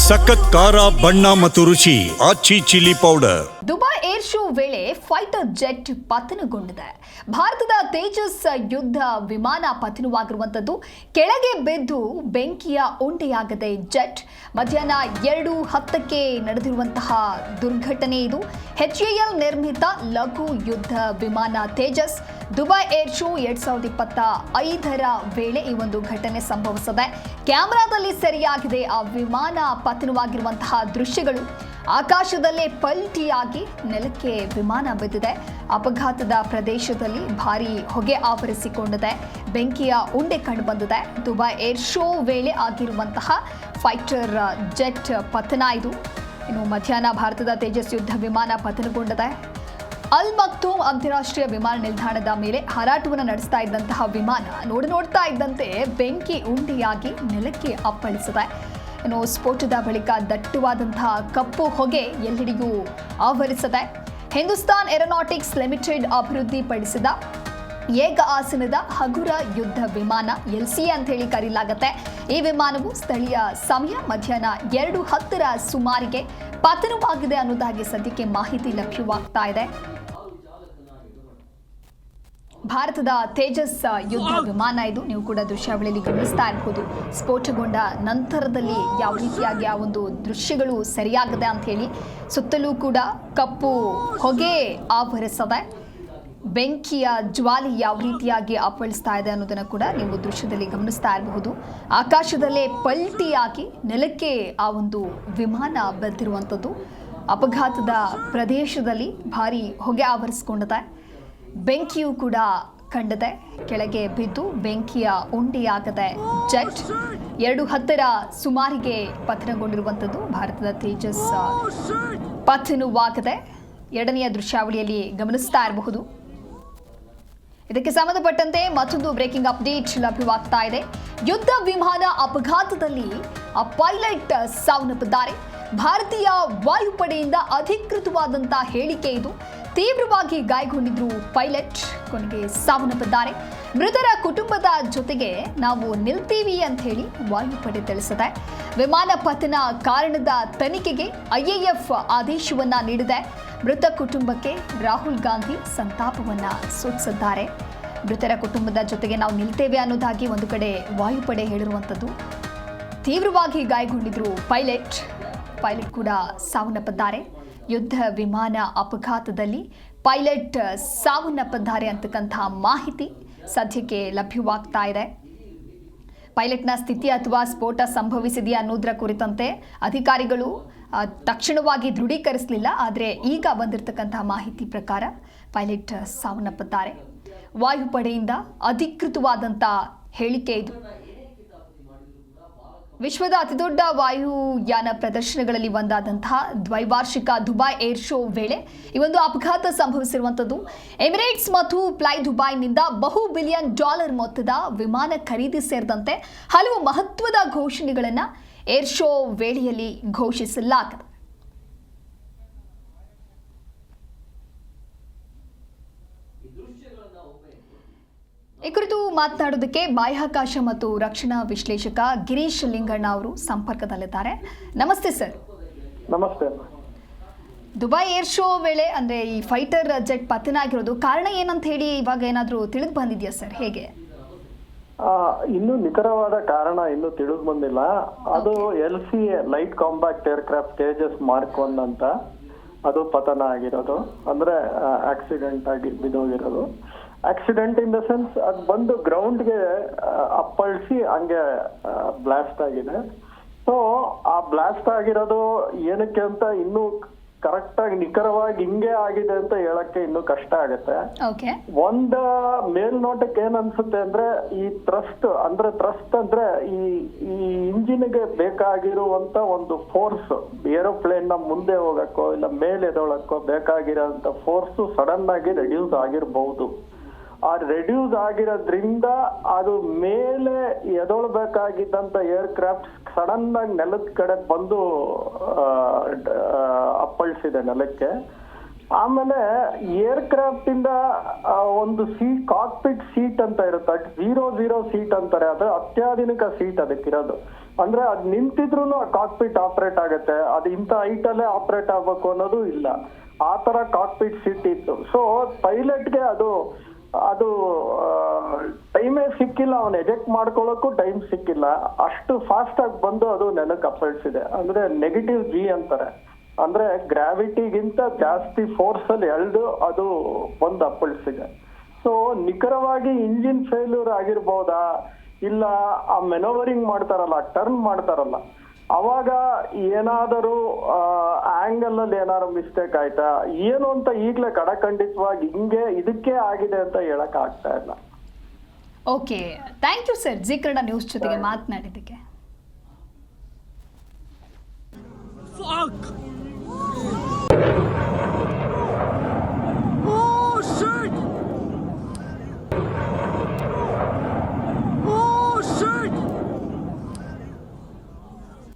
ಸಖತ್ ಖಾರ ಬಣ್ಣ ಮತ್ತು ರುಚಿ Aachi chilli powder. Dubai air show ವೇಳೆ ಫೈಟರ್ ಜೆಟ್ ಪತನಗೊಂಡಿದೆ. ಭಾರತದ ತೇಜಸ್ ಯುದ್ಧ ವಿಮಾನ ಪತನವಾಗಿರುವಂಥದ್ದು. ಕೆಳಗೆ ಬಿದ್ದು ಬೆಂಕಿಯ ಉಂಡೆಯಾಗದೆ ಜೆಟ್. ಮಧ್ಯಾಹ್ನ 2:10ಕ್ಕೆ ನಡೆದಿರುವಂತಹ ದುರ್ಘಟನೆ ಇದು. HAL ನಿರ್ಮಿತ ಲಘು ಯುದ್ಧ ವಿಮಾನ ತೇಜಸ್ ದುಬೈ ಏರ್ ಶೋ 2025ರ ವೇಳೆ ಈ ಒಂದು ಘಟನೆ ಸಂಭವಿಸಿದೆ. ಕ್ಯಾಮೆರಾದಲ್ಲಿ ಸೆರೆಯಾಗಿದೆ ಆ ವಿಮಾನ ಪತನವಾಗಿರುವಂತಹ ದೃಶ್ಯಗಳು. ಆಕಾಶದಲ್ಲೇ ಪಲ್ಟಿಯಾಗಿ ನೆಲಕ್ಕೆ ವಿಮಾನ ಬಿದ್ದಿದೆ. ಅಪಘಾತದ ಪ್ರದೇಶದಲ್ಲಿ ಭಾರೀ ಹೊಗೆ ಆವರಿಸಿಕೊಂಡಿದೆ. ಬೆಂಕಿಯ ಉಂಡೆ ಕಂಡುಬಂದಿದೆ. ದುಬೈ ಏರ್ ಶೋ ವೇಳೆ ಆಗಿರುವಂತಹ ಫೈಟರ್ ಜೆಟ್ ಪತನ ಇದು. ಇನ್ನು ಮಧ್ಯಾಹ್ನ ಭಾರತದ ತೇಜಸ್ ಯುದ್ಧ ವಿಮಾನ ಪತನಗೊಂಡಿದೆ. ಅಲ್ ಮಕ್ತೂಮ್ ಅಂತಾರಾಷ್ಟ್ರೀಯ ವಿಮಾನ ನಿಲ್ದಾಣದ ಮೇಲೆ ಹಾರಾಟವನ್ನು ನಡೆಸ್ತಾ ಇದ್ದಂತಹ ವಿಮಾನ ನೋಡ್ತಾ ಇದ್ದಂತೆ ಬೆಂಕಿ ಉಂಡೆಯಾಗಿ ನೆಲಕ್ಕೆ ಅಪ್ಪಳಿಸಿದೆ. ಇನ್ನು ಸ್ಫೋಟದ ಬಳಿಕ ದಟ್ಟವಾದಂತಹ ಕಪ್ಪು ಹೊಗೆ ಎಲ್ಲೆಡೆಯೂ ಆವರಿಸಿದೆ. ಹಿಂದೂಸ್ತಾನ್ ಏರೋನಾಟಿಕ್ಸ್ ಲಿಮಿಟೆಡ್ ಅಭಿವೃದ್ಧಿಪಡಿಸಿದ ಏಕ ಆಸನದ ಹಗುರ ಯುದ್ಧ ವಿಮಾನ LCA ಅಂತ ಹೇಳಿ ಕರೆಯಲಾಗುತ್ತೆ. ಈ ವಿಮಾನವು ಸ್ಥಳೀಯ ಸಮಯ ಮಧ್ಯಾಹ್ನ 2:10ರ ಸುಮಾರಿಗೆ ಪತನವಾಗಿದೆ ಅನ್ನೋದಾಗಿ ಸದ್ಯಕ್ಕೆ ಮಾಹಿತಿ ಲಭ್ಯವಾಗ್ತಾ ಇದೆ. ಭಾರತದ ತೇಜಸ್ ಯುದ್ಧ ವಿಮಾನ ಇದು. ನೀವು ಕೂಡ ದೃಶ್ಯಾವಳಿಯಲ್ಲಿ ಗಮನಿಸ್ತಾ ಇರಬಹುದು. ಸ್ಫೋಟಗೊಂಡ ನಂತರದಲ್ಲಿ ಯಾವ ರೀತಿಯಾಗಿ ಆ ಒಂದು ದೃಶ್ಯಗಳು ಸರಿಯಾಗಿದೆ ಅಂತ ಹೇಳಿ ಸುತ್ತಲೂ ಕೂಡ ಕಪ್ಪು ಹೊಗೆ ಆವರಿಸದೆ ಬೆಂಕಿಯ ಜ್ವಾಲೆ ಯಾವ ರೀತಿಯಾಗಿ ಅಪ್ಪಳಿಸ್ತಾ ಇದೆ ಅನ್ನೋದನ್ನು ಕೂಡ ನೀವು ದೃಶ್ಯದಲ್ಲಿ ಗಮನಿಸ್ತಾ ಇರಬಹುದು. ಆಕಾಶದಲ್ಲೇ ಪಲ್ಟಿಯಾಗಿ ನೆಲಕ್ಕೆ ಆ ಒಂದು ವಿಮಾನ ಬೆದ್ದಿರುವಂಥದ್ದು. ಅಪಘಾತದ ಪ್ರದೇಶದಲ್ಲಿ ಭಾರಿ ಹೊಗೆ ಆವರಿಸಿಕೊಂಡಿದೆ. ಬೆಂಕಿಯೂ ಕೂಡ ಕಂಡಿದೆ. ಕೆಳಗೆ ಬಿದ್ದು ಬೆಂಕಿಯ ಉಂಡೆಯಾಗದೆ ಜೆಟ್ 2:10ರ ಸುಮಾರಿಗೆ ಪತನಗೊಂಡಿರುವಂಥದ್ದು. ಭಾರತದ ತೇಜಸ್ ಪತನವಾಗದೆ ಎರಡನೆಯ ದೃಶ್ಯಾವಳಿಯಲ್ಲಿ ಗಮನಿಸ್ತಾ ಇರಬಹುದು. ಇದಕ್ಕೆ ಸಂಬಂಧಪಟ್ಟಂತೆ ಮತ್ತೊಂದು ಬ್ರೇಕಿಂಗ್ ಅಪ್ಡೇಟ್ ಲಭ್ಯವಾಗ್ತಾ ಇದೆ. ಯುದ್ಧ ವಿಮಾನ ಅಪಘಾತದಲ್ಲಿ ಪೈಲಟ್ ಸಾವನ್ನಪ್ಪಿದ್ದಾರೆ. ಭಾರತೀಯ ವಾಯುಪಡೆಯಿಂದ ಅಧಿಕೃತವಾದಂತಹ ಹೇಳಿಕೆ ಇದು. ತೀವ್ರವಾಗಿ ಗಾಯಗೊಂಡಿದ್ರು ಪೈಲಟ್, ಕೊನೆಗೆ ಸಾವನ್ನಪ್ಪಿದ್ದಾರೆ. ಮೃತರ ಕುಟುಂಬದ ಜೊತೆಗೆ ನಾವು ನಿಲ್ತೀವಿ ಅಂತ ಹೇಳಿ ವಾಯುಪಡೆ ತಿಳಿಸಿದೆ. ವಿಮಾನ ಪತನ ಕಾರಣದ ತನಿಖೆಗೆ IAF ಆದೇಶವನ್ನ ನೀಡಿದೆ. ಮೃತ ಕುಟುಂಬಕ್ಕೆ ರಾಹುಲ್ ಗಾಂಧಿ ಸಂತಾಪವನ್ನ ಸೂಚಿಸಿದ್ದಾರೆ. ಮೃತರ ಕುಟುಂಬದ ಜೊತೆಗೆ ನಾವು ನಿಲ್ತೇವೆ ಅನ್ನೋದಾಗಿ ಒಂದು ಕಡೆ ವಾಯುಪಡೆ ಹೇಳಿರುವಂಥದ್ದು. ತೀವ್ರವಾಗಿ ಗಾಯಗೊಂಡಿದ್ರು ಪೈಲಟ್ ಕೂಡ ಸಾವನ್ನಪ್ಪಿದ್ದಾರೆ. ಯುದ್ಧ ವಿಮಾನ ಅಪಘಾತದಲ್ಲಿ ಪೈಲಟ್ ಸಾವನ್ನಪ್ಪಿದ್ದಾರೆ ಅಂತಕ್ಕಂಥ ಮಾಹಿತಿ ಸದ್ಯಕ್ಕೆ ಲಭ್ಯವಾಗ್ತಾ ಇದೆ. ಪೈಲಟ್ನ ಸ್ಥಿತಿ ಅಥವಾ ಸ್ಫೋಟ ಸಂಭವಿಸಿದೆಯಾ ಅನ್ನೋದರ ಕುರಿತಂತೆ ಅಧಿಕಾರಿಗಳು ತಕ್ಷಣವಾಗಿ ದೃಢೀಕರಿಸಲಿಲ್ಲ. ಆದರೆ ಈಗ ಬಂದಿರತಕ್ಕಂತಹ ಮಾಹಿತಿ ಪ್ರಕಾರ ಪೈಲಟ್ ಸಾವನ್ನಪ್ಪಿದ್ದಾರೆ. ವಾಯುಪಡೆಯಿಂದ ಅಧಿಕೃತವಾದಂಥ ಹೇಳಿಕೆ ಇದು. ವಿಶ್ವದ ಅತಿದೊಡ್ಡ ವಾಯುಯಾನ ಪ್ರದರ್ಶನಗಳಲ್ಲಿ ಒಂದಾದಂತಹ ದ್ವೈವಾರ್ಷಿಕ ದುಬೈ ಏರ್ ಶೋ ವೇಳೆ ಈ ಒಂದು ಅಪಘಾತ ಸಂಭವಿಸಿರುವಂಥದ್ದು. ಎಮಿರೇಟ್ಸ್ ಮತ್ತು ಫ್ಲೈ ದುಬೈನಿಂದ $1 ಬಿಲಿಯನ್ ಮೊತ್ತದ ವಿಮಾನ ಖರೀದಿ ಸೇರಿದಂತೆ ಹಲವು ಮಹತ್ವದ ಘೋಷಣೆಗಳನ್ನು ಏರ್ ಶೋ ವೇಳೆಯಲ್ಲಿ ಘೋಷಿಸಲಾಗಿದೆ. ಈ ಕುರಿತು ಮಾತನಾಡೋದಕ್ಕೆ ಬಾಹ್ಯಾಕಾಶ ಮತ್ತು ರಕ್ಷಣಾ ವಿಶ್ಲೇಷಕ ಗಿರೀಶ್ ಲಿಂಗಣ್ಣ ಅವರು ಸಂಪರ್ಕದಲ್ಲಿದ್ದಾರೆ. ನಮಸ್ತೆ ಸರ್. ನಮಸ್ತೆ. ದುಬೈ ಏರ್ ಶೋ ವೇಳೆ ಅಂದ್ರೆ ಈ ಫೈಟರ್ ಜೆಟ್ ಪತನ ಆಗಿರೋದು ಕಾರಣ ಏನಂತ ಹೇಳಿ ಇವಾಗ ಏನಾದರೂ ತಿಳಿದು ಬಂದಿದೆಯಾ ಸರ್? ಹೇಗೆ? ಇನ್ನು ನಿಖರವಾದ ಕಾರಣ ಇನ್ನು ತಿಳಿದು ಬಂದಿಲ್ಲ. ಅದು LCA light compact aircraft Tejas mark 1 ಅಂತ ಅದು ಪತನ ಆಗಿರೋದು. ಅಂದ್ರೆ ಆಕ್ಸಿಡೆಂಟ್ ಆಗಿ ಬಿದ್ದೋಗಿರೋದು. ಆಕ್ಸಿಡೆಂಟ್ ಇನ್ ದ ಸೆನ್ಸ್ ಅದು ಬಂದು ಗ್ರೌಂಡ್ಗೆ ಅಪ್ಪಳಿಸಿ ಹಂಗೆ ಬ್ಲಾಸ್ಟ್ ಆಗಿದೆ. ಸೊ ಆ ಬ್ಲಾಸ್ಟ್ ಆಗಿರೋದು ಏನಕ್ಕೆ ಅಂತ ಇನ್ನೂ ಕರೆಕ್ಟ್ ಆಗಿ ನಿಖರವಾಗಿ ಹಿಂಗೆ ಆಗಿದೆ ಅಂತ ಹೇಳಕ್ಕೆ ಇನ್ನೂ ಕಷ್ಟ ಆಗುತ್ತೆ. ಒಂದ್ ಮೇಲ್ನೋಟಕ್ಕೆ ಏನ್ ಅನ್ಸುತ್ತೆ ಅಂದ್ರೆ ಈ ಥ್ರಸ್ಟ್ ಅಂದ್ರೆ ಈ ಇಂಜಿನ್ಗೆ ಬೇಕಾಗಿರುವಂತ ಒಂದು ಫೋರ್ಸ್, ಏರೋಪ್ಲೇನ್ ನ ಮುಂದೆ ಹೋಗಕ್ಕೋ ಇಲ್ಲ ಮೇಲೆ ಎದೊಳಕ್ಕೋ ಬೇಕಾಗಿರೋಂತ ಫೋರ್ಸ್ ಸಡನ್ ಆಗಿ ರೆಡ್ಯೂಸ್ ಆಗಿರಬಹುದು. ಆ ರೆಡ್ಯೂಸ್ ಆಗಿರೋದ್ರಿಂದ ಅದು ಮೇಲೆ ಎದೊಳ್ಬೇಕಾಗಿದ್ದಂತ ಏರ್ಕ್ರಾಫ್ಟ್ ಸಡನ್ ಆಗಿ ನೆಲದ ಕಡೆ ಬಂದು ಅಪ್ಪಳಿಸಿದೆ ನೆಲಕ್ಕೆ. ಆಮೇಲೆ ಏರ್ಕ್ರಾಫ್ಟ್ ಇಂದ ಒಂದು ಸೀಟ್ ಕಾಕ್ಪಿಟ್ ಸೀಟ್ ಅಂತ ಇರುತ್ತೆ, 00 ಸೀಟ್ ಅಂತಾರೆ, ಅದು ಅತ್ಯಾಧುನಿಕ ಸೀಟ್ ಅದಕ್ಕಿರೋದು. ಅಂದ್ರೆ ಅದ್ ನಿಂತಿದ್ರು ಆ ಕಾಕ್ಪಿಟ್ ಆಪರೇಟ್ ಆಗುತ್ತೆ, ಅದು ಇಂಥ ಹೈಟ್ ಅಲ್ಲೇ ಆಪರೇಟ್ ಆಗ್ಬೇಕು ಅನ್ನೋದು ಇಲ್ಲ, ಆ ತರ ಕಾಕ್ಪಿಟ್ ಸೀಟ್ ಇತ್ತು. ಸೊ ಪೈಲಟ್ಗೆ ಅದು ಟೈಮೇ ಸಿಕ್ಕಿಲ್ಲ, ಅವನು ಎಜೆಕ್ಟ್ ಮಾಡ್ಕೊಳ್ಳೋಕ್ಕೂ ಟೈಮ್ ಸಿಕ್ಕಿಲ್ಲ, ಅಷ್ಟು ಫಾಸ್ಟ್ ಆಗಿ ಬಂದು ಅದು ನೆಲಕ್ಕೆ ಅಪ್ಪಳಿಸಿದೆ. ಅಂದ್ರೆ ನೆಗೆಟಿವ್ ಜಿ ಅಂತಾರೆ, ಅಂದ್ರೆ ಗ್ರಾವಿಟಿಗಿಂತ ಜಾಸ್ತಿ ಫೋರ್ಸ್ ಅಲ್ಲಿ ಎಳ್ದು ಅದು ಬಂದು ಅಪ್ಪಳಿಸಿದೆ. ಸೊ ನಿಖರವಾಗಿ ಇಂಜಿನ್ ಫೇಲ್ಯೂರ್ ಆಗಿರ್ಬೋದಾ, ಇಲ್ಲ ಆ ಮೆನೋವರಿಂಗ್ ಮಾಡ್ತಾರಲ್ಲ, ಟರ್ನ್ ಮಾಡ್ತಾರಲ್ಲ, ಅವಾಗ ಏನಾದರೂ ಆಂಗಲ್ ಅಲ್ಲಿ ಏನಾದ್ರು ಮಿಸ್ಟೇಕ್ ಆಯ್ತಾ ಏನು ಅಂತ ಈಗ್ಲೇ ಕಡಖಂಡಿತವಾಗಿ ಇದಕ್ಕೆ ಆಗಿದೆ ಅಂತ ಹೇಳಕ್ ಆಗ್ತಾ ಇಲ್ಲ. Okay, thank you sir, Zee Kannada news ಜೊತೆಗೆ ಮಾತನಾಡಿದ್ದಕ್ಕೆ. Fuck!